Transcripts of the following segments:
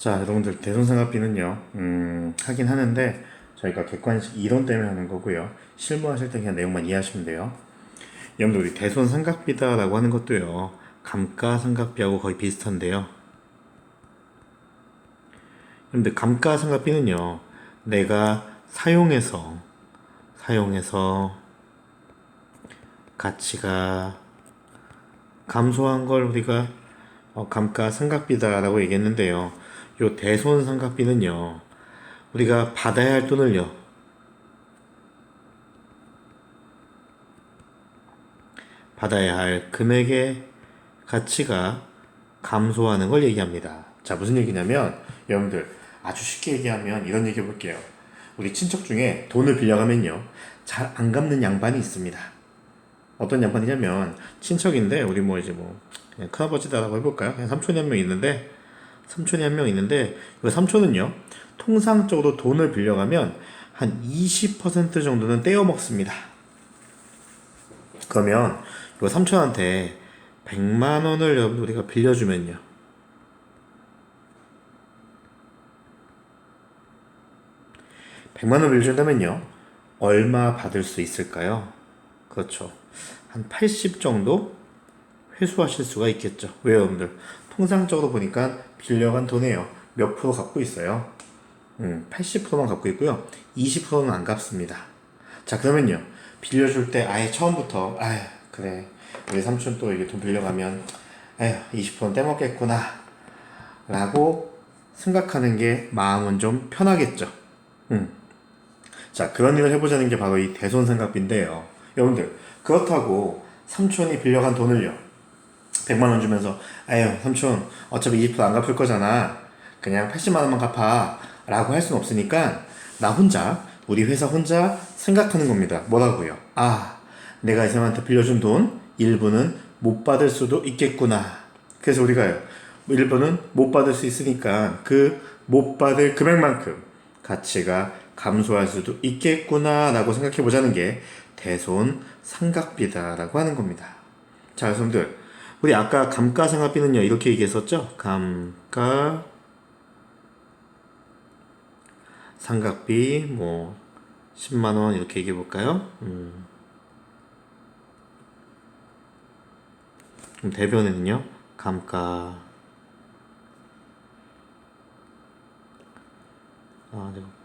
자, 여러분들 대손상각비는요, 하긴 하는데 저희가 객관식 이론 때문에 하는 거고요. 실무하실 때 그냥 내용만 이해하시면 돼요. 여러분들 우리 대손삼각비다라고 하는 것도요, 감가상각비하고 거의 비슷한데요. 여러분들 감가상각비는요, 내가 사용해서 가치가 감소한 걸 우리가 감가상각비다라고 얘기했는데요. 요 대손상각비는요, 우리가 받아야 할 돈을요, 받아야 할 금액의 가치가 감소하는 걸 얘기합니다. 자, 무슨 얘기냐면, 여러분들, 아주 쉽게 얘기하면 이런 얘기 해볼게요. 우리 친척 중에 돈을 빌려가면요, 잘 안 갚는 양반이 있습니다. 어떤 양반이냐면, 친척인데, 우리 뭐 이제 뭐, 그냥 큰아버지다라고 해볼까요? 그냥 삼촌이 한 명 있는데, 그 삼촌은요, 통상적으로 돈을 빌려가면 한 20% 정도는 떼어 먹습니다. 그러면 이거 삼촌한테 100만 원을 우리가 빌려주면요. 100만 원 빌려준다면요. 얼마 받을 수 있을까요? 그렇죠. 한 80 정도 회수하실 수가 있겠죠. 왜요, 여러분들? 통상적으로 보니까 빌려간 돈에요. 몇 프로 갚고 있어요? 80%만 갚고 있고요. 20%는 안 갚습니다. 자, 그러면요. 빌려줄 때 아예 처음부터, 아휴, 그래. 우리 삼촌 또 이게 돈 빌려가면, 에휴, 20%는 떼먹겠구나. 라고 생각하는 게 마음은 좀 편하겠죠. 음. 자, 그런 일을 해보자는 게 바로 이 대손삼각비인데요. 여러분들, 그렇다고 삼촌이 빌려간 돈을요. 100만 원 주면서, 에휴, 삼촌, 어차피 20%안 갚을 거잖아. 그냥 80만 원만 갚아. 라고 할 수는 없으니까, 우리 회사 혼자 생각하는 겁니다. 뭐라고요? 아, 내가 이 사람한테 빌려준 돈, 일부는 못 받을 수도 있겠구나. 그래서 우리가요, 일부는 못 받을 수 있으니까, 그 못 받을 금액만큼 가치가 감소할 수도 있겠구나. 라고 생각해 보자는 게 대손 삼각비다라고 하는 겁니다. 자, 여러분들, 우리 아까 감가상각비는요, 이렇게 얘기했었죠? 감가상각비, 뭐, 10만원 이렇게 얘기해 볼까요? 그럼 대변에는요, 내가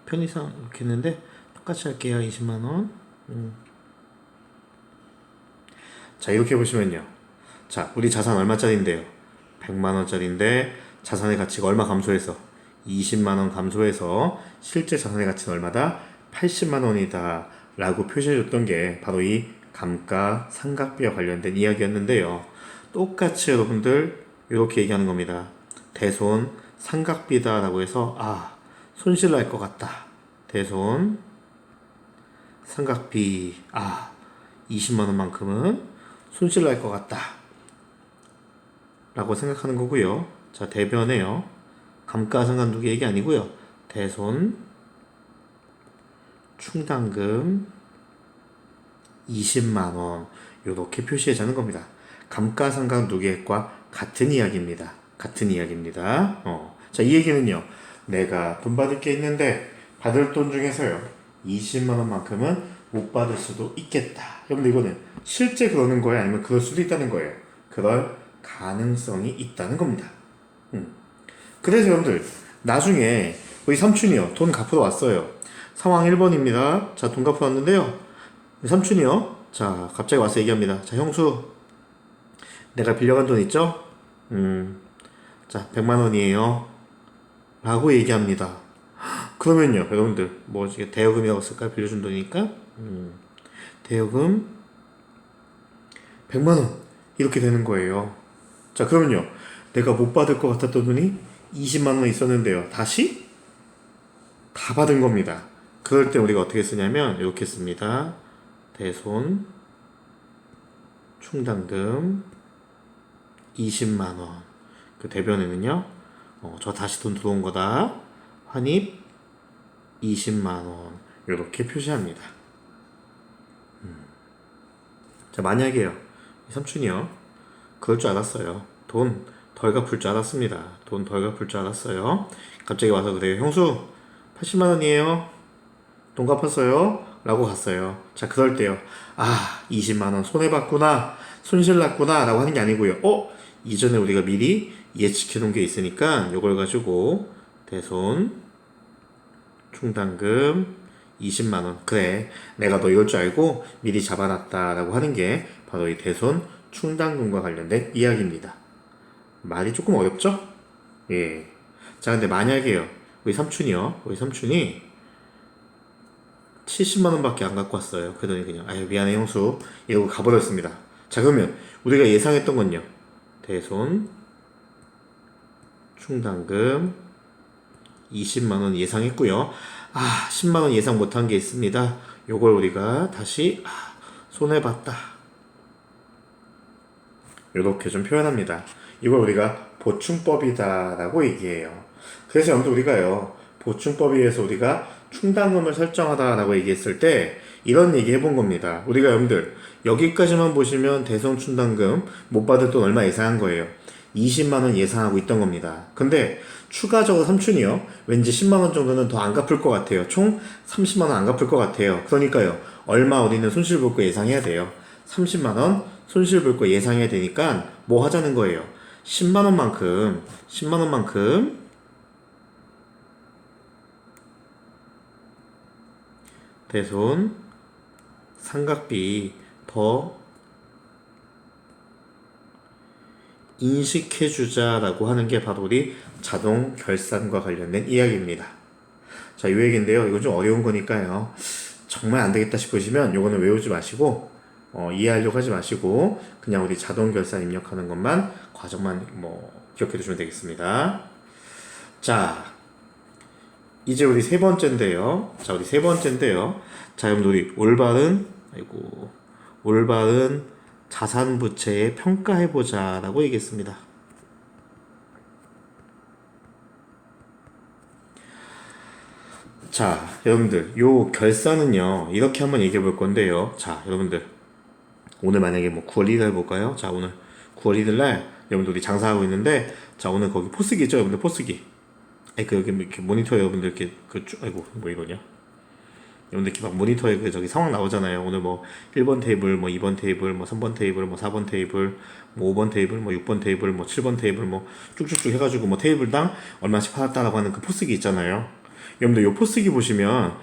편의상 이렇게 했는데, 똑같이 할게요, 20만원. 자, 이렇게 보시면요. 자, 우리 자산 얼마짜리인데요? 100만원짜리인데, 자산의 가치가 얼마 감소해서? 20만원 감소해서, 실제 자산의 가치는 얼마다? 80만원이다. 라고 표시해줬던 게 바로 이 감가상각비와 관련된 이야기였는데요. 똑같이 여러분들, 이렇게 얘기하는 겁니다. 대손 상각비다 라고 해서, 손실 날 것 같다. 대손 상각비, 20만원만큼은 손실 날 것 같다. 라고 생각하는 거고요. 자, 대변에요. 감가상각 누구 얘기 아니고요. 대손 충당금 20만원 이렇게 표시해주는 겁니다. 감가상각 누계획과 같은 이야기입니다. 자, 이 얘기는요. 내가 돈 받을 게 있는데 받을 돈 중에서요. 20만원만큼은 못 받을 수도 있겠다. 여러분들 이거는 실제 그러는 거예요? 아니면 그럴 수도 있다는 거예요? 그럴 가능성이 있다는 겁니다. 그래서 여러분들 나중에 우리 삼촌이요. 돈 갚으러 왔어요. 상황 1번입니다. 자, 돈 갚으러 왔는데요. 삼촌이요. 자, 갑자기 와서 얘기합니다. 자, 형수, 내가 빌려간 돈 있죠? 자, 100만 원이에요. 라고 얘기합니다. 그러면요, 여러분들, 뭐, 이게 대여금이라고 쓸까요? 빌려준 돈이니까? 대여금 100만 원. 이렇게 되는 거예요. 자, 그러면요, 내가 못 받을 것 같았던 돈이 20만 원 있었는데요. 다시 다 받은 겁니다. 그럴 때 우리가 어떻게 쓰냐면, 이렇게 씁니다. 대손 충당금 20만원. 그 대변에는요, 저 다시 돈 들어온 거다. 환입 20만원. 이렇게 표시합니다. 자, 만약에요. 이 삼촌이요. 그럴 줄 알았어요. 돈 덜 갚을 줄 알았습니다. 돈 덜 갚을 줄 알았어요. 갑자기 와서 그래요. 형수, 80만 원이에요. 돈 갚았어요. 라고 갔어요. 자, 그럴 때요. 아, 20만 원 손해봤구나. 손실 났구나. 라고 하는 게 아니고요. 이전에 우리가 미리 예측해 놓은 게 있으니까 요걸 가지고 대손 충당금 20만 원. 그래. 내가 너 이럴 줄 알고 미리 잡아놨다라고 하는 게 바로 이 대손 충당금과 관련된 이야기입니다. 말이 조금 어렵죠? 예. 자, 근데 만약에요. 우리 삼촌이 70만 원밖에 안 갖고 왔어요. 그러더니 그냥 아유 미안해 형수 이러고 가버렸습니다. 자, 그러면 우리가 예상했던 건요. 대손 충당금 20만 원 예상했고요. 10만 원 예상 못한 게 있습니다. 요걸 우리가 다시 손해봤다. 이렇게 좀 표현합니다. 이걸 우리가 보충법이다라고 얘기해요. 그래서 여러분들 우리가요 보충법에 의해서 우리가 충당금을 설정하다라고 얘기했을 때 이런 얘기 해본 겁니다. 우리가 여러분들 여기까지만 보시면 대손 충당금 못 받을 돈 얼마 예상한 거예요. 20만 원 예상하고 있던 겁니다. 근데 추가적으로 삼촌이요 왠지 10만 원 정도는 더 안 갚을 것 같아요. 총 30만 원 안 갚을 것 같아요. 그러니까요 얼마 우리는 손실 볼 거 예상해야 돼요. 30만 원 손실 볼 거 예상해야 되니까 뭐 하자는 거예요. 10만 원만큼 대손 상각비 더 인식해주자라고 하는 게 바로 우리 자동 결산과 관련된 이야기입니다. 자, 이 얘기인데요. 이건 좀 어려운 거니까요. 정말 안 되겠다 싶으시면 요거는 외우지 마시고 이해하려고 하지 마시고 그냥 우리 자동 결산 입력하는 것만 과정만 기억해 두시면 되겠습니다. 자, 이제 우리 세 번째인데요. 자, 여러분 우리 올바른 자산 부채에 평가해보자 라고 얘기했습니다. 자, 여러분들 요 결산은요 이렇게 한번 얘기해 볼 건데요. 자, 여러분들 오늘 만약에 9월 1일 날 볼까요? 자, 오늘 9월 1일 날 여러분들 우리 장사하고 있는데 자, 오늘 거기 포스기 있죠? 여러분들 포스기 여기 이렇게 모니터에 여러분들 이렇게 이러냐? 여러분들 이렇게 막 모니터에 저기 상황 나오잖아요. 오늘 1번 테이블, 2번 테이블, 3번 테이블, 4번 테이블, 5번 테이블, 6번 테이블, 7번 테이블, 쭉쭉쭉 해가지고 테이블당 얼마씩 팔았다라고 하는 그 포스기 있잖아요. 여러분들 요 포스기 보시면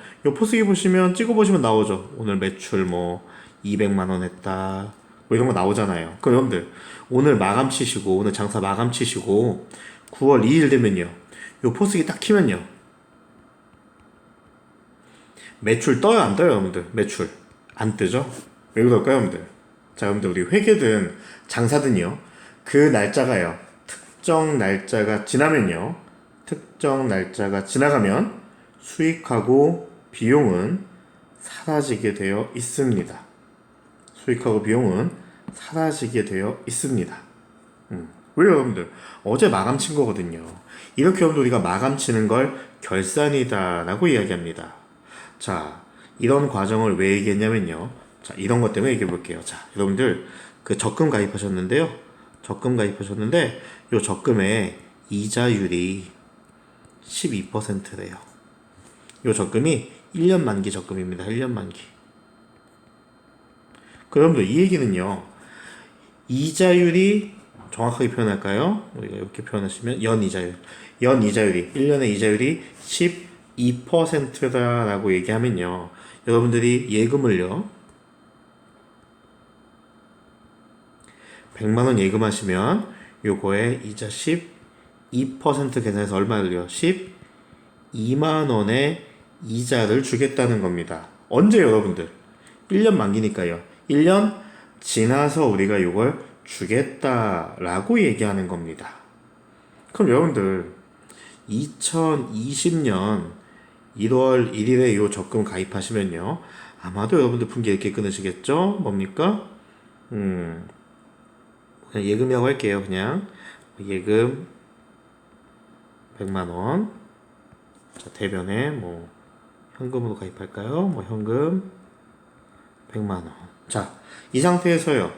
찍어보시면 나오죠. 오늘 매출 200만 원 했다. 이런 거 나오잖아요. 그럼 여러분들 오늘 장사 마감 치시고 9월 2일 되면요. 요 포스기 딱 키면요. 매출 떠요, 안 떠요, 여러분들? 매출. 안 뜨죠? 왜 그럴까요, 여러분들? 자, 여러분들, 우리 회계든 장사든요. 그 날짜가요. 특정 날짜가 지나가면 수익하고 비용은 사라지게 되어 있습니다. 왜요, 여러분들? 어제 마감 친 거거든요. 이렇게 여러분들 우리가 마감 치는 걸 결산이다라고 이야기합니다. 자, 이런 과정을 왜 얘기했냐면요. 자, 이런 것 때문에 얘기해 볼게요. 자, 여러분들 그 적금 가입하셨는데 요 적금의 이자율이 12%래요. 요 적금이 1년 만기 적금입니다. 1년 만기. 그럼 이 얘기는요. 이자율이 정확하게 표현할까요? 우리가 이렇게 표현하시면 연이자율이 1년의 이자율이 12%다라고 얘기하면요. 여러분들이 예금을요. 100만 원 예금하시면 요거에 이자 12% 계산해서 얼마를요? 12만 원의 이자를 주겠다는 겁니다. 언제 여러분들? 1년 만기니까요. 1년 지나서 우리가 요걸 주겠다라고 얘기하는 겁니다. 그럼 여러분들 2020년 1월 1일에 요 적금 가입하시면요. 아마도 여러분들 분기 이렇게 끊으시겠죠? 뭡니까? 그냥 예금이라고 할게요. 그냥 예금 100만원. 자, 대변에 현금으로 가입할까요? 현금 100만원. 자, 이 상태에서요.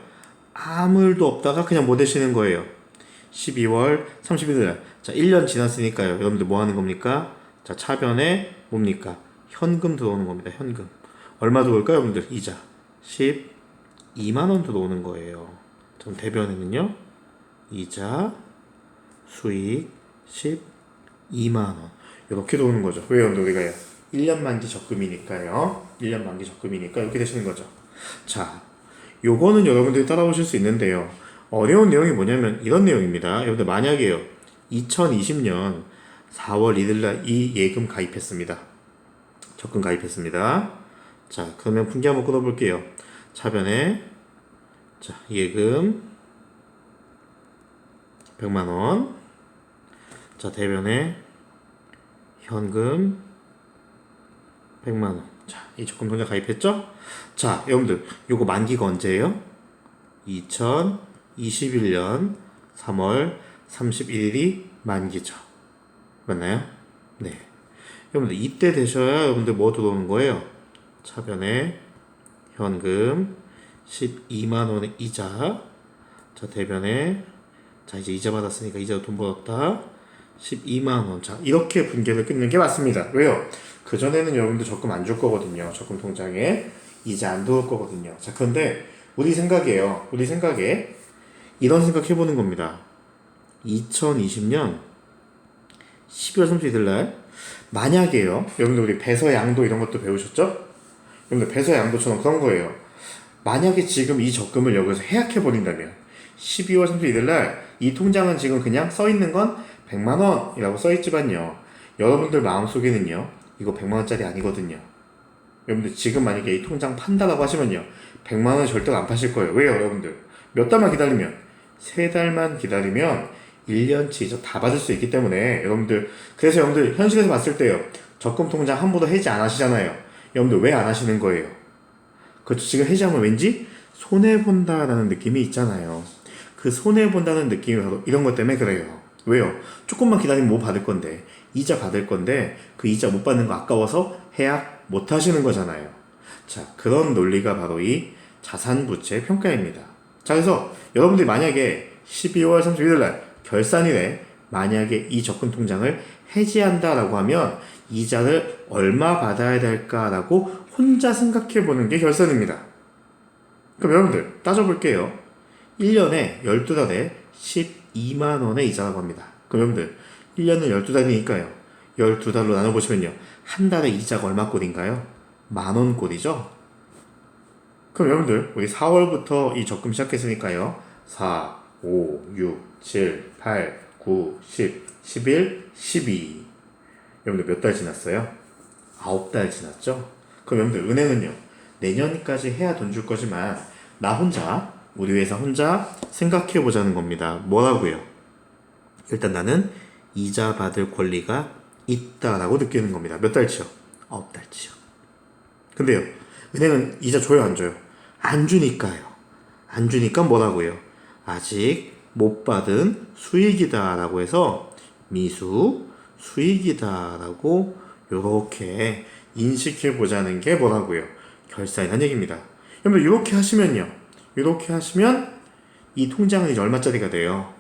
아무 일도 없다가 그냥 뭐 되시는 거예요? 12월 31일 날. 자, 1년 지났으니까요. 여러분들 뭐 하는 겁니까? 자, 차변에 뭡니까? 현금 들어오는 겁니다. 현금. 얼마 들어올까요, 여러분들? 이자. 12만 원 들어오는 거예요. 그럼 대변에는요. 이자, 수익 12만 원. 이렇게 들어오는 거죠. 왜요? 우리가요? 1년 만기 적금이니까요. 1년 만기 적금이니까 이렇게 되시는 거죠. 자, 요거는 여러분들이 따라오실 수 있는데요. 어려운 내용이 뭐냐면 이런 내용입니다. 여러분들 만약에요. 2020년 4월 1일 날 이 예금 가입했습니다. 적금 가입했습니다. 자, 그러면 분기 한번 끊어볼게요. 차변에 자, 예금 100만 원. 자, 대변에 현금 100만 원. 자, 이 적금 통장 가입했죠? 자, 여러분들 요거 만기가 언제예요? 2021년 3월 31일이 만기죠. 맞나요? 네. 여러분들 이때 되셔야 여러분들 뭐 들어오는 거예요? 차변에 현금 12만 원의 이자. 자, 대변에 자, 이제 이자 받았으니까 이자로 돈 벌었다. 12만 원. 자, 이렇게 분기를 끊는 게 맞습니다. 왜요? 그전에는 여러분들 적금 안 줄 거거든요. 적금 통장에 이자 안 들어올 거거든요. 자, 그런데 우리 생각에 이런 생각 해보는 겁니다. 2020년 12월 31일 날 만약에요. 여러분들 우리 배서 양도 이런 것도 배우셨죠? 여러분들 배서 양도처럼 그런 거예요. 만약에 지금 이 적금을 여기서 해약해 버린다면 12월 31일 날 이 통장은 지금 그냥 써 있는 건 100만 원이라고 써 있지만요. 여러분들 마음속에는요. 이거 100만 원짜리 아니거든요. 여러분들 지금 만약에 이 통장 판다라고 하시면요. 100만 원 절대로 안 파실 거예요. 왜요, 여러분들? 몇 달만 기다리면 3달만 기다리면 1년치 이자 다 받을 수 있기 때문에 여러분들 그래서 여러분들 현실에서 봤을 때요. 적금 통장 한 번도 해지 안 하시잖아요. 여러분들 왜 안 하시는 거예요? 그렇죠. 지금 해지하면 왠지 손해본다라는 느낌이 있잖아요. 그 손해본다는 느낌이 바로 이런 것 때문에 그래요. 왜요? 조금만 기다리면 뭐 받을 건데 이자 받을 건데 그 이자 못 받는 거 아까워서 해약 못 하시는 거잖아요. 자, 그런 논리가 바로 이 자산부채 평가입니다. 자, 그래서 여러분들이 만약에 12월 31일 날 결산일에 만약에 이 적금 통장을 해지한다라고 하면 이자를 얼마 받아야 될까라고 혼자 생각해 보는 게 결산입니다. 그럼 여러분들 따져볼게요. 1년에 12달에 12만 원의 이자라고 합니다. 그럼 여러분들 1년은 12달이니까요. 12달로 나눠보시면요. 한 달에 이자가 얼마 꼴인가요? 만원 꼴이죠? 그럼 여러분들 우리 4월부터 이 적금 시작했으니까요. 4, 5, 6, 7, 8, 9, 10, 11, 12 여러분들 몇 달 지났어요? 9달 지났죠? 그럼 여러분들 은행은요. 내년까지 해야 돈 줄 거지만 나 혼자 우리 회사 혼자 생각해 보자는 겁니다. 뭐라고요? 일단 나는 이자 받을 권리가 있다라고 느끼는 겁니다. 몇 달치요? 9달치요. 근데요. 은행은 이자 줘요, 안 줘요? 안 주니까요. 안 주니까 뭐라고요? 아직 못 받은 수익이다라고 해서 미수 수익이다라고 요렇게 인식해 보자는 게 뭐라고요? 결산이라는 얘기입니다. 여러분 이렇게 하시면요. 이렇게 하시면 이 통장은 이제 얼마짜리가 돼요?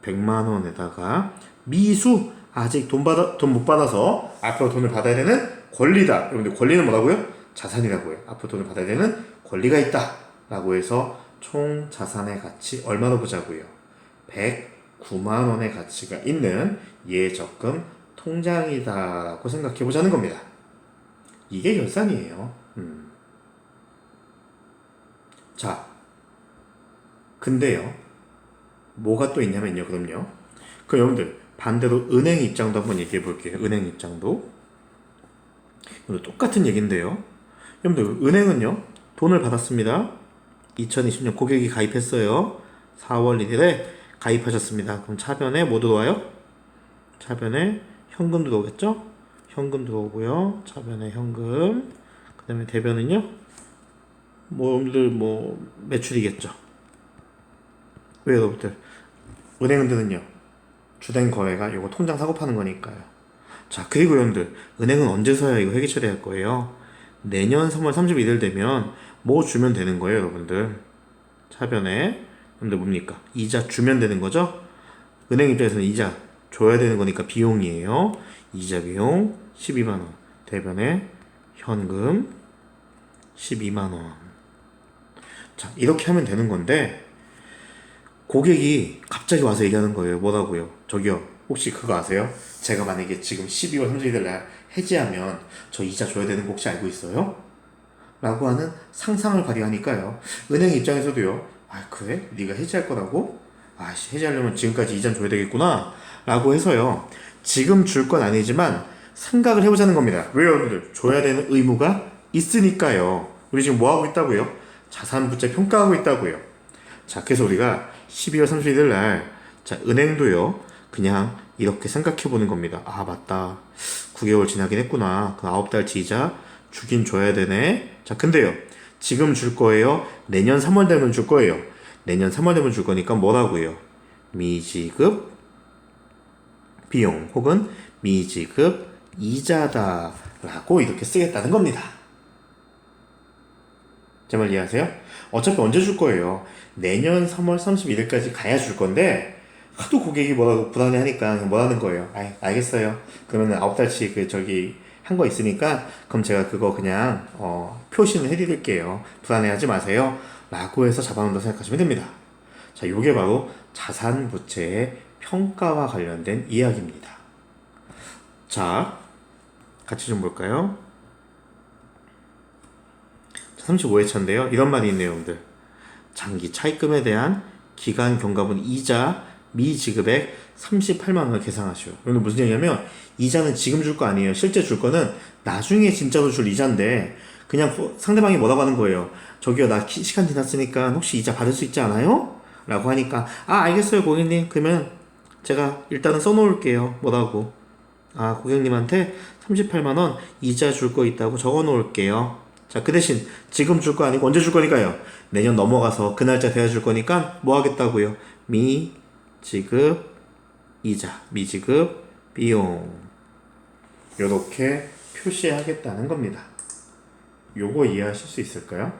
100만 원에다가 미수 아직 돈 못 받아서 앞으로 돈을 받아야 되는 권리다. 여러분들 권리는 뭐라고요? 자산이라고요. 앞으로 돈을 받아야 되는 권리가 있다. 라고 해서 총 자산의 가치 얼마로 보자고요? 109만 원의 가치가 있는 예적금 통장이다. 라고 생각해 보자는 겁니다. 이게 결산이에요. 자, 근데요. 뭐가 또 있냐면요. 그럼요. 그럼 여러분들 반대로 은행 입장도 한번 얘기해 볼게요. 은행 입장도. 똑같은 얘기인데요. 여러분들 은행은요. 돈을 받았습니다. 2020년 고객이 가입했어요. 4월 1일에 가입하셨습니다. 그럼 차변에 뭐 들어와요? 차변에 현금 들어오겠죠? 현금 들어오고요. 차변에 현금. 그 다음에 대변은요. 여러분들 매출이겠죠. 왜 여러분들? 은행들은요. 주된 거래가 요거 통장 사고 파는 거니까요. 자, 그리고 여러분들 은행은 언제서야 이거 회계 처리할 거예요? 내년 3월 31일 되면 뭐 주면 되는 거예요, 여러분들. 차변에 여러분들 뭡니까? 이자 주면 되는 거죠? 은행 입장에서는 이자 줘야 되는 거니까 비용이에요. 이자 비용 12만 원. 대변에 현금 12만 원. 자, 이렇게 하면 되는 건데 고객이 갑자기 와서 얘기하는 거예요. 뭐라고요? 저기요, 혹시 그거 아세요? 제가 만약에 지금 12월 31일 날 해지하면 저 이자 줘야 되는 거 혹시 알고 있어요? 라고 하는 상상을 발휘하니까요. 은행 입장에서도요. 아, 그래? 네가 해지할 거라고? 아, 해지하려면 지금까지 이자 줘야 되겠구나. 라고 해서요. 지금 줄 건 아니지만 생각을 해보자는 겁니다. 왜요, 여러분들? 줘야 되는 의무가 있으니까요. 우리 지금 뭐 하고 있다고요? 자산부채 평가하고 있다고요. 자, 그래서 우리가 12월 31일 날, 자, 은행도요, 그냥 이렇게 생각해 보는 겁니다. 아, 맞다. 9개월 지나긴 했구나. 그 9달치 이자 주긴 줘야 되네. 자, 근데요, 지금 줄 거예요? 내년 3월 되면 줄 거예요? 내년 3월 되면 줄 거니까 뭐라고요? 미지급 비용 혹은 미지급 이자다 라고 이렇게 쓰겠다는 겁니다. 제 말 이해하세요? 어차피 언제 줄 거예요? 내년 3월 31일까지 가야 줄 건데 하도 고객이 뭐라고 불안해하니까 그냥 뭐라는 거예요. 아, 알겠어요. 그러면 9달치 한 거 있으니까 그럼 제가 그거 그냥 표시는 해드릴게요. 불안해하지 마세요. 라고 해서 잡아놓는다고 생각하시면 됩니다. 자, 요게 바로 자산 부채의 평가와 관련된 이야기입니다. 자, 같이 좀 볼까요? 35회차인데요. 이런 말이 있네요, 여러분들. 장기 차입금에 대한 기간 경과분 이자 미지급액 38만 원을 계산하시오. 여러분 무슨 얘기냐면 이자는 지금 줄 거 아니에요. 실제 줄 거는 나중에 진짜로 줄 이자인데 그냥 상대방이 뭐라고 하는 거예요. 저기요, 나 시간 지났으니까 혹시 이자 받을 수 있지 않아요? 라고 하니까 아, 알겠어요 고객님. 그러면 제가 일단은 써놓을게요. 뭐라고? 아, 고객님한테 38만 원 이자 줄 거 있다고 적어 놓을게요. 자, 그 대신 지금 줄 거 아니고 언제 줄 거니까요. 내년 넘어가서 그 날짜 돼야 줄 거니까 뭐 하겠다고요? 미지급 이자, 미지급 비용 요렇게 표시하겠다는 겁니다. 요거 이해하실 수 있을까요?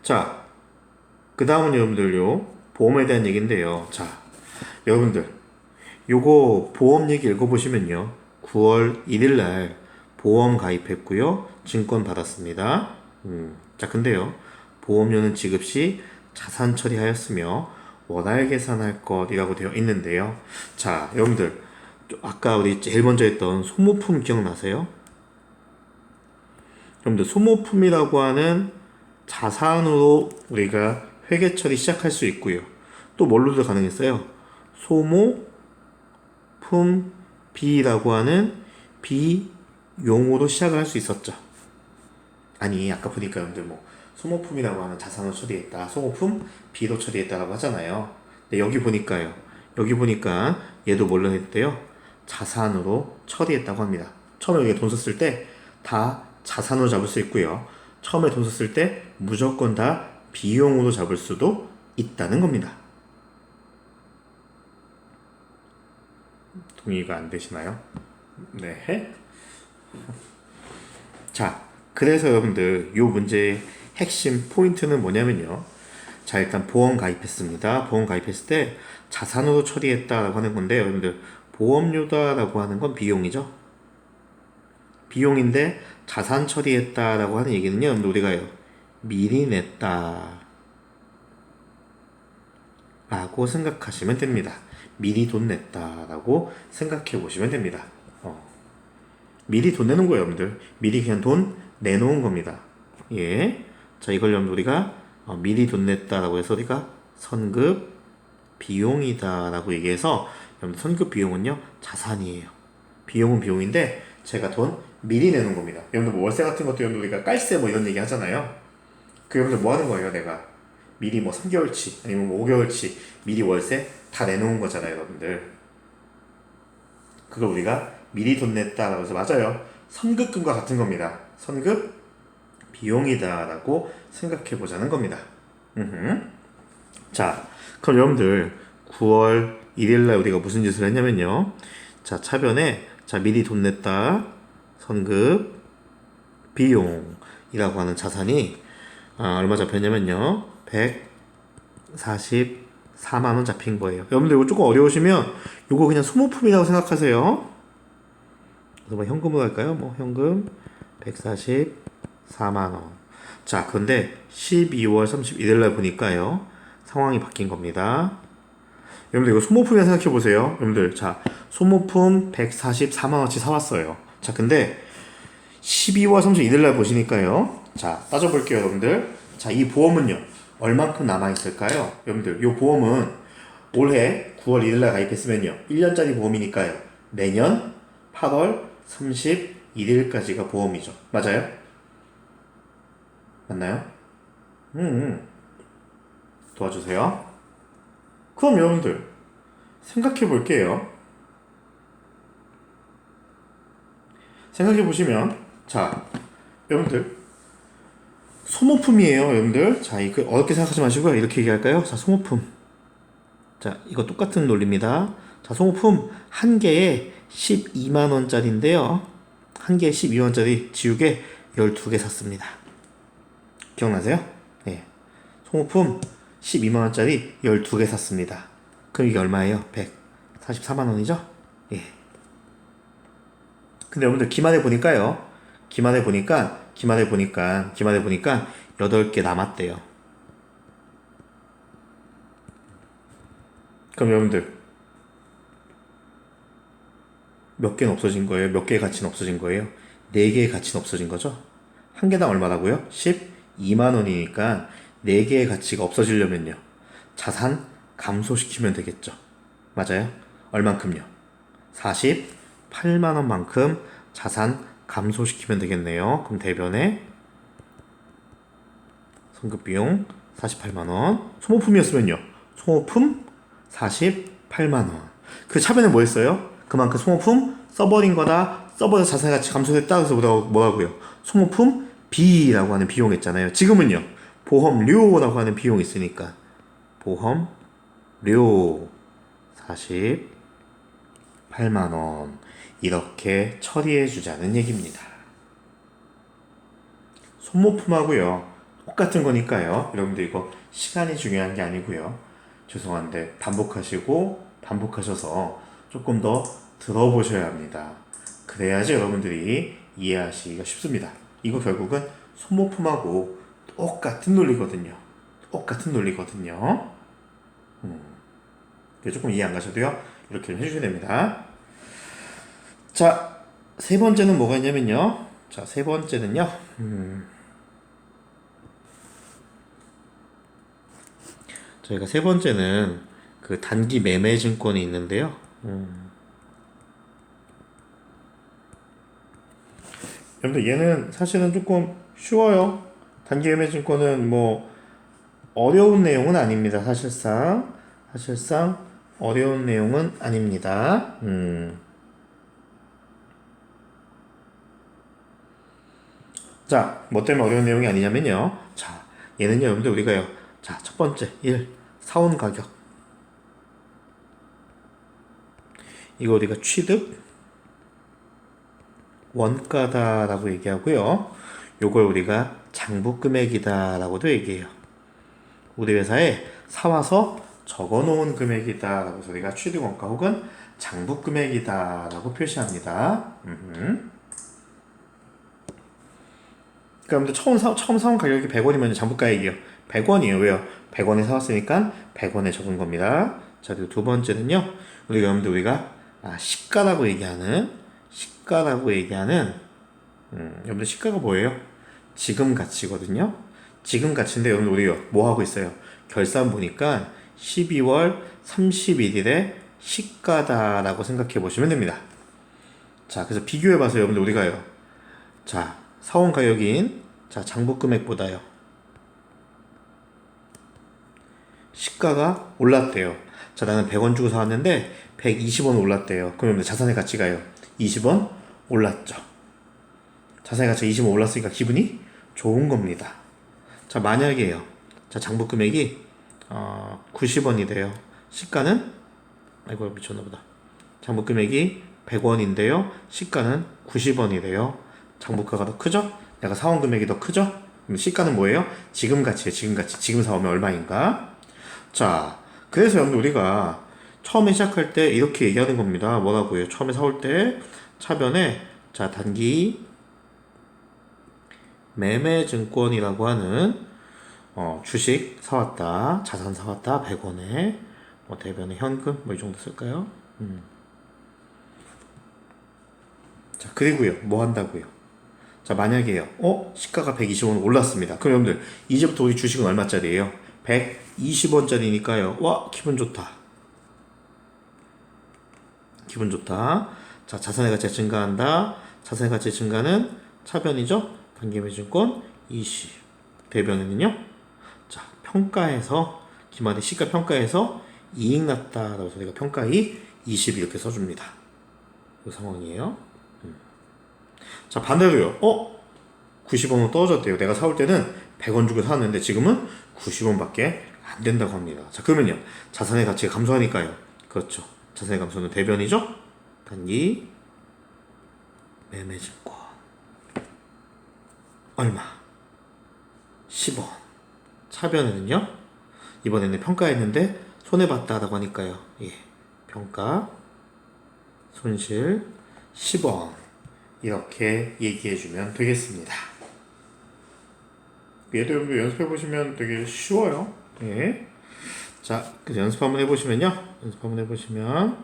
자, 그 다음은 여러분들요, 보험에 대한 얘기인데요. 자, 여러분들 요거 보험 얘기 읽어보시면요, 9월 1일 날 보험 가입했고요, 증권 받았습니다. 자, 근데요, 보험료는 지급 시 자산 처리하였으며 원활 계산할 것이라고 되어 있는데요. 자, 여러분들 아까 우리 제일 먼저 했던 소모품 기억나세요? 여러분들 소모품이라고 하는 자산으로 우리가 회계 처리 시작할 수 있고요. 또 뭘로도 가능했어요? 소모품 B라고 하는 비용으로 시작을 할 수 있었죠. 아니, 아까 보니까 여러분들 뭐 소모품이라고 하는 자산을 처리했다, 소모품 B로 처리했다라고 하잖아요. 근데 여기 보니까요, 여기 보니까 얘도 뭘로 했대요? 자산으로 처리했다고 합니다. 처음에 여기 돈 썼을 때 다 자산으로 잡을 수 있고요, 처음에 돈 썼을 때 무조건 다 비용으로 잡을 수도 있다는 겁니다. 동의가 안 되시나요? 네. 자, 그래서 여러분들 요 문제의 핵심 포인트는 뭐냐면요. 자, 일단 보험 가입했습니다. 보험 가입했을 때 자산으로 처리했다라고 하는 건데, 여러분들 보험료다라고 하는 건 비용이죠. 비용인데 자산 처리했다라고 하는 얘기는요, 여러분들 우리가요, 미리 냈다 라고 생각하시면 됩니다. 미리 돈 냈다라고 생각해 보시면 됩니다. 미리 돈 내는 거예요, 여러분들. 미리 그냥 돈 내놓은 겁니다. 예. 자, 이걸 여러분들 우리가 미리 돈 냈다라고 해서 우리가 선급 비용이다라고 얘기해서, 여러분들 선급 비용은요, 자산이에요. 비용은 비용인데 제가 돈 미리 내는 겁니다. 여러분들 뭐 월세 같은 것도 여러분들 우리가 깔세 뭐 이런 얘기 하잖아요. 그 여러분들 뭐 하는 거예요? 내가 미리 뭐 3개월치 아니면 뭐 5개월치 미리 월세 다 내놓은 거잖아요, 여러분들. 그걸 우리가 미리 돈 냈다라고 해서 맞아요. 선급금과 같은 겁니다. 선급 비용이다라고 생각해 보자는 겁니다. 자, 그럼 여러분들 9월 1일 날 우리가 무슨 짓을 했냐면요. 자, 차변에 자, 미리 돈 냈다 선급 비용이라고 하는 자산이 얼마 잡혔냐면요, 144만 원 잡힌 거예요. 여러분들 이거 조금 어려우시면 이거 그냥 소모품이라고 생각하세요. 그래서 뭐 현금으로 할까요? 뭐 현금 144만 원. 자, 그런데 12월 31일 날 보니까요. 상황이 바뀐 겁니다. 여러분들 이거 소모품이라 생각해 보세요. 여러분들 자, 소모품 144만 원치 사왔어요. 자, 근데 12월 31일 날 보시니까요. 자, 따져볼게요, 여러분들. 자, 이 보험은요. 얼만큼 남아있을까요? 여러분들, 이 보험은 올해 9월 1일 날 가입했으면요. 1년짜리 보험이니까요. 내년 8월 31일까지가 보험이죠. 맞아요? 맞나요? 도와주세요. 그럼 여러분들, 생각해 볼게요. 생각해 보시면, 자, 여러분들, 소모품이에요, 여러분들. 자, 이거 어렵게 생각하지 마시고요. 이렇게 얘기할까요? 자, 소모품. 자, 이거 똑같은 논리입니다. 자, 소모품 한 개에 12만 원짜리인데요. 한 개에 12만원짜리 지우개 12개 샀습니다. 기억나세요? 네. 소모품 12만원짜리 12개 샀습니다. 그럼 이게 얼마예요? 144만원이죠? 예. 근데 여러분들 기만해 보니까요. 기만해 보니까 8개 남았대요. 그럼 여러분들 몇 개는 없어진 거예요? 몇 개의 가치는 없어진 거예요? 4개의 가치는 없어진 거죠? 한 개당 얼마라고요? 12만 원이니까 4개의 가치가 없어지려면요. 자산 감소시키면 되겠죠. 맞아요? 얼만큼요? 48만 원만큼 자산 감소시키면 되겠네요. 그럼 대변에 성급비용 48만 원. 소모품이었으면요. 소모품 48만 원. 그 차변에 뭐 했어요? 그만큼 소모품 써버린 거다. 써버려서 자산 가치 감소했다. 그래서 뭐라고요? 소모품 B라고 하는 비용 있잖아요. 지금은요. 보험료라고 하는 비용이 있으니까 보험료 48만 원 이렇게 처리해 주자는 얘기입니다. 소모품하고요. 똑같은 거니까요. 여러분들 이거 시간이 중요한 게 아니고요. 죄송한데 반복하셔서 조금 더 들어보셔야 합니다. 그래야지 여러분들이 이해하시기가 쉽습니다. 이거 결국은 소모품하고 똑같은 논리거든요. 조금 이해 안 가셔도요. 이렇게 해주셔야 됩니다. 자, 세 번째는 뭐가 있냐면요. 자, 세 번째는요. 저희가 세 번째는 그 단기 매매 증권이 있는데요. 여러분들 얘는 사실은 조금 쉬워요. 단기 매매 증권은 뭐 어려운 내용은 아닙니다. 사실상 어려운 내용은 아닙니다. 자, 뭐 때문에 어려운 내용이 아니냐면요. 자, 얘는요, 여러분들 우리가요. 자, 첫 번째 1. 사온 가격. 이거 우리가 취득 원가다라고 얘기하고요. 요걸 우리가 장부 금액이다라고도 얘기해요. 우리 회사에 사와서 적어놓은 금액이다라고 해서 우리가 취득 원가 혹은 장부 금액이다라고 표시합니다. 그러니까 처음 사온 가격이 100원이면 장부가액이에요. 100원이에요. 왜요? 100원에 사왔으니까 100원에 적은 겁니다. 자, 그리고 두 번째는요. 우리가 시가라고 얘기하는 여러분들 시가가 뭐예요? 지금 가치거든요. 지금 가치인데 여러분들 우리가 뭐 하고 있어요? 결산 보니까 12월 31일에 시가다라고 생각해 보시면 됩니다. 자, 그래서 비교해 봐서 여러분들 우리가요. 자, 사온 가격인 장부 금액보다요. 시가가 올랐대요. 자, 나는 100원 주고 사왔는데 120원 올랐대요. 그럼 자산의 가치가요. 20원 올랐죠. 자산의 가치가 20원 올랐으니까 기분이 좋은 겁니다. 자, 만약에요. 자, 장부 금액이 90원이 돼요. 시가는 아이고 미쳤나보다. 장부 금액이 100원인데요. 시가는 90원이 돼요. 장부가가 더 크죠? 내가 사온 금액이 더 크죠? 그럼 시가는 뭐예요? 지금 가치예요. 지금 가치. 지금 사오면 얼마인가? 자, 그래서 여러분 우리가 처음에 시작할 때 이렇게 얘기하는 겁니다. 뭐라고요? 처음에 사올 때 차변에 자 단기 매매증권이라고 하는 주식 사왔다, 자산 사왔다, 100원에 대변에 현금 뭐 이 정도 쓸까요? 자, 그리고요, 뭐 한다고요? 자, 만약에요, 시가가 120원 올랐습니다. 그럼 여러분들, 이제부터 우리 주식은 얼마짜리예요? 120원짜리니까요. 와, 기분 좋다. 기분 좋다. 자, 자산의 가치가 증가한다. 자산의 가치 증가는 차변이죠? 단기매증권 20. 대변에는요? 자, 평가에서, 기말에 시가 평가에서 이익 났다라고 해서 내가 평가이 20 이렇게 써줍니다. 이 상황이에요. 자, 반대로요. 90원으로 떨어졌대요. 내가 사올 때는 100원 주고 사왔는데 지금은 90원밖에 안 된다고 합니다. 자, 그러면요. 자산의 가치가 감소하니까요. 그렇죠. 자산의 감소는 대변이죠. 단기 매매증권 얼마? 10원. 차변에는요. 이번에는 평가했는데 손해봤다라고 하니까요. 예. 평가 손실 10원. 이렇게 얘기해주면 되겠습니다. 얘도 여러분들 연습해보시면 되게 쉬워요. 예. 자, 그래서 연습 한번 해보시면요. 연습 한번 해보시면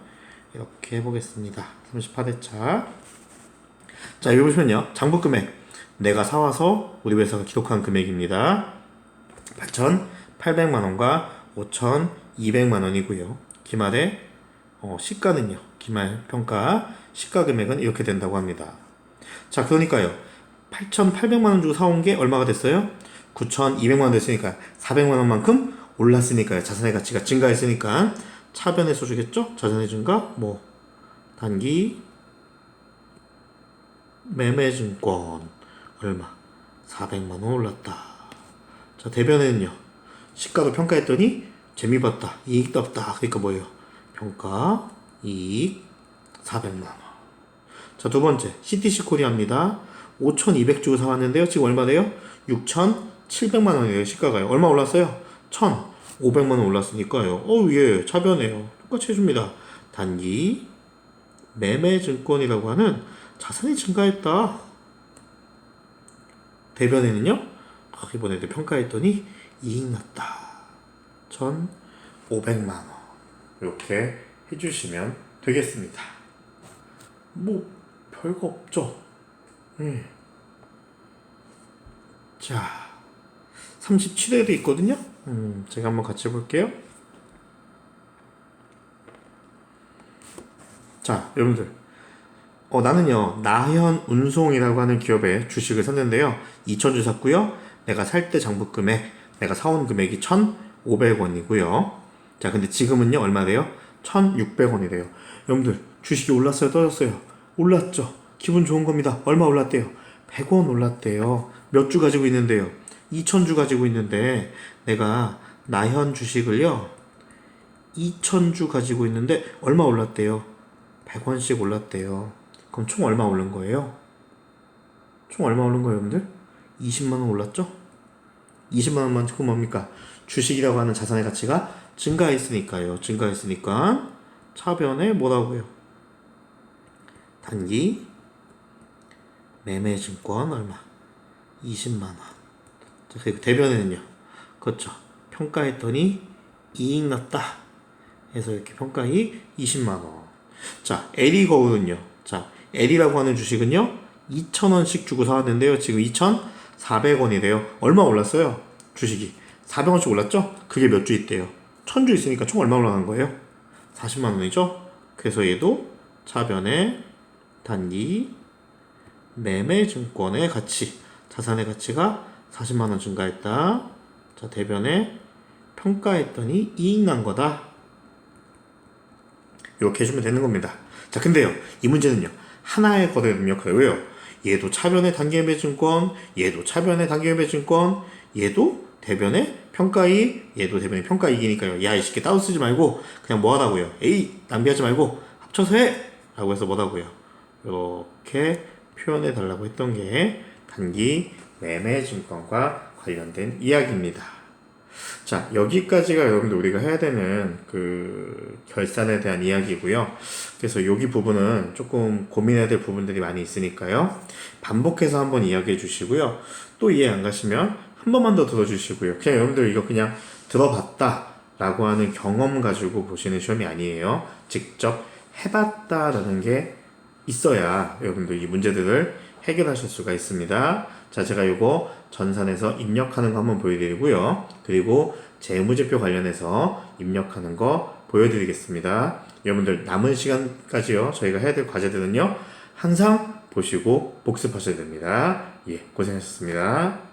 이렇게 해보겠습니다. 38회차. 자, 여기 보시면요. 장부금액. 내가 사와서 우리 회사가 기록한 금액입니다. 8,800만원과 5,200만원이고요. 기말에 시가는요. 기말 평가 시가 금액은 이렇게 된다고 합니다. 자, 그러니까요. 8,800만원 주고 사온 게 얼마가 됐어요? 9,200만원 됐으니까 400만원만큼 올랐으니까요. 자산의 가치가 증가했으니까 차변에 써주겠죠? 자산의 증가 단기 매매증권 얼마? 400만원 올랐다. 자, 대변에는요. 시가도 평가했더니 재미봤다. 이익도 없다. 그러니까 뭐예요? 평가 이익 400만원. 자, 두 번째 CTC 코리아입니다. 5,200 주고 사왔는데요. 지금 얼마래요? 6,700만원이에요. 시가가요. 얼마 올랐어요? 1,500만원 올랐으니까요. 예, 차변해요. 똑같이 해줍니다. 단기 매매증권이라고 하는 자산이 증가했다. 대변에는요. 이번에도 평가했더니 이익 났다. 1,500만원. 이렇게 해주시면 되겠습니다. 뭐 별거 없죠. 자, 37회도 있거든요. 제가 한번 같이 해볼게요. 자, 여러분들, 나는요 나현운송이라고 하는 기업의 주식을 샀는데요. 2,000주 샀고요. 내가 살 때 장부금액, 내가 사온 금액이 1,500원이고요. 자, 근데 지금은요 얼마래요? 1,600원이래요. 여러분들, 주식이 올랐어요, 떨어졌어요? 올랐죠. 기분 좋은 겁니다. 얼마 올랐대요? 100원 올랐대요. 몇 주 가지고 있는데요? 2,000주 가지고 있는데 내가 나현 주식을요 2,000주 가지고 있는데 얼마 올랐대요? 100원씩 올랐대요. 그럼 총 얼마 오른 거예요? 총 얼마 오른 거예요, 여러분들? 20만원 올랐죠? 20만원만큼 뭡니까? 주식이라고 하는 자산의 가치가 증가했으니까요. 증가했으니까 차변에 뭐라고요? 단기 매매증권 얼마? 20만원. 그리고 대변에는요. 그렇죠. 평가했더니 이익 났다. 해서 이렇게 평가이익 20만원. 자, 에리거울은요. 자, 에리라고 하는 주식은요. 2,000원씩 주고 사왔는데요. 지금 2,400원이래요. 얼마 올랐어요? 주식이 400원씩 올랐죠? 그게 몇 주 있대요? 1,000주 있으니까 총 얼마 올라간 거예요? 40만원이죠? 그래서 얘도 차변에 단기 매매증권의 가치, 자산의 가치가 40만원 증가했다. 자, 대변에 평가했더니 이익 난 거다. 이렇게 해주면 되는 겁니다. 자, 근데요, 이 문제는요, 하나의 거래를 입력해요. 왜요? 얘도 차변의 단기 매매증권, 얘도 차변의 단기 매매증권, 얘도 대변의 평가이익, 얘도 대변의 평가이익이니까요. 야, 이 새끼 따로 쓰지 말고 그냥 뭐 하라고요? 에이, 낭비하지 말고 합쳐서 해! 라고 해서 뭐라고요? 이렇게 표현해 달라고 했던 게 단기 매매증권과 관련된 이야기입니다. 자, 여기까지가 여러분들 우리가 해야 되는 그 결산에 대한 이야기고요. 그래서 여기 부분은 조금 고민해야 될 부분들이 많이 있으니까요. 반복해서 한번 이야기해 주시고요. 또 이해 안 가시면 한 번만 더 들어주시고요. 그냥 여러분들 이거 그냥 들어봤다 라고 하는 경험 가지고 보시는 시험이 아니에요. 직접 해봤다라는 게 있어야 여러분들 이 문제들을 해결하실 수가 있습니다. 자, 제가 이거 전산에서 입력하는 거 한번 보여드리고요. 그리고 재무제표 관련해서 입력하는 거 보여드리겠습니다. 여러분들 남은 시간까지요. 저희가 해야 될 과제들은요. 항상 보시고 복습하셔야 됩니다. 예, 고생하셨습니다.